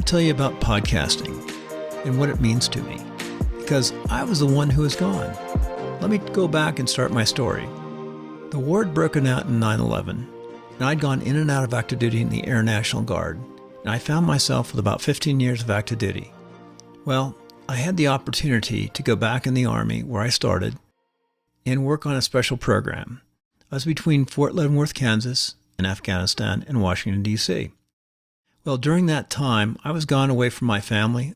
tell you about podcasting and what it means to me, because I was the one who was gone. Let me go back and start my story. The war had broken out in 9/11, and I'd gone in and out of active duty in the Air National Guard, and I found myself with about 15 years of active duty. Well, I had the opportunity to go back in the Army where I started and work on a special program. I was between Fort Leavenworth, Kansas, and Afghanistan and Washington, D.C. Well, during that time, I was gone away from my family,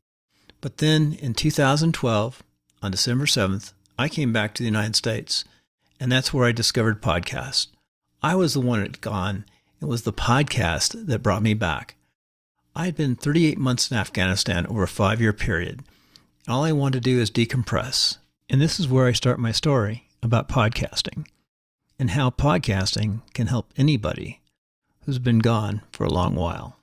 but then in 2012, on December 7th, I came back to the United States, and that's where I discovered podcasts. I was the one that had gone. It was the podcast that brought me back. I had been 38 months in Afghanistan over a 5-year period. All I wanted to do is decompress. And this is where I start my story about podcasting and how podcasting can help anybody who's been gone for a long while.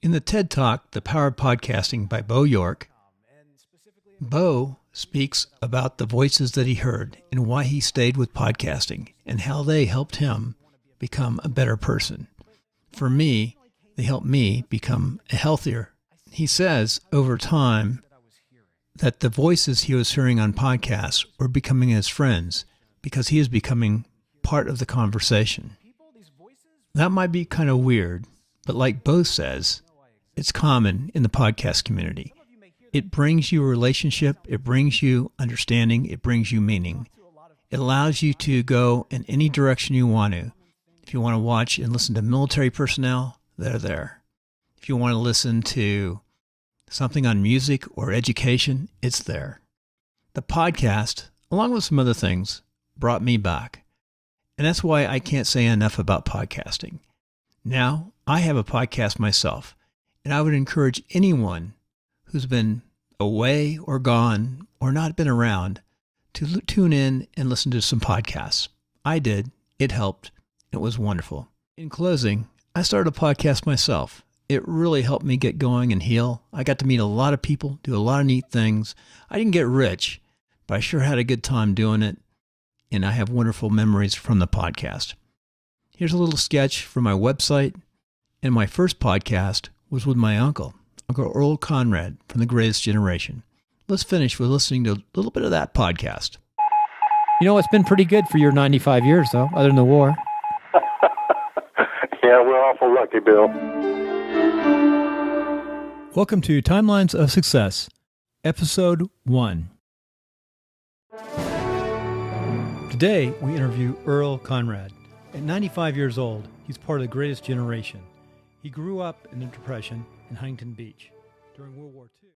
In the TED Talk, The Power of Podcasting by Bo York, Bo speaks about the voices that he heard and why he stayed with podcasting and how they helped him become a better person. For me, they helped me become a healthier. He says over time that the voices he was hearing on podcasts were becoming his friends because he is becoming part of the conversation. That might be kind of weird, but like Bo says, it's common in the podcast community. It brings you a relationship, it brings you understanding, it brings you meaning. It allows you to go in any direction you want to. If you want to watch and listen to military personnel, they're there. If you want to listen to something on music or education, it's there. The podcast, along with some other things, brought me back. And that's why I can't say enough about podcasting. Now, I have a podcast myself, and I would encourage anyone who's been away or gone or not been around to tune in and listen to some podcasts. I did. It helped. It was wonderful. In closing, I started a podcast myself. It really helped me get going and heal. I got to meet a lot of people, do a lot of neat things. I didn't get rich, but I sure had a good time doing it, and I have wonderful memories from the podcast. Here's a little sketch from my website, and my first podcast was with my Uncle Earl Conrad from The Greatest Generation. Let's finish with listening to a little bit of that podcast. You know, it's been pretty good for your 95 years, though, other than the war. Yeah, we're awful lucky, Bill. Welcome to Timelines of Success, Episode 1. Today, we interview Earl Conrad. At 95 years old, he's part of the greatest generation. He grew up in the Depression in Huntington Beach during World War II.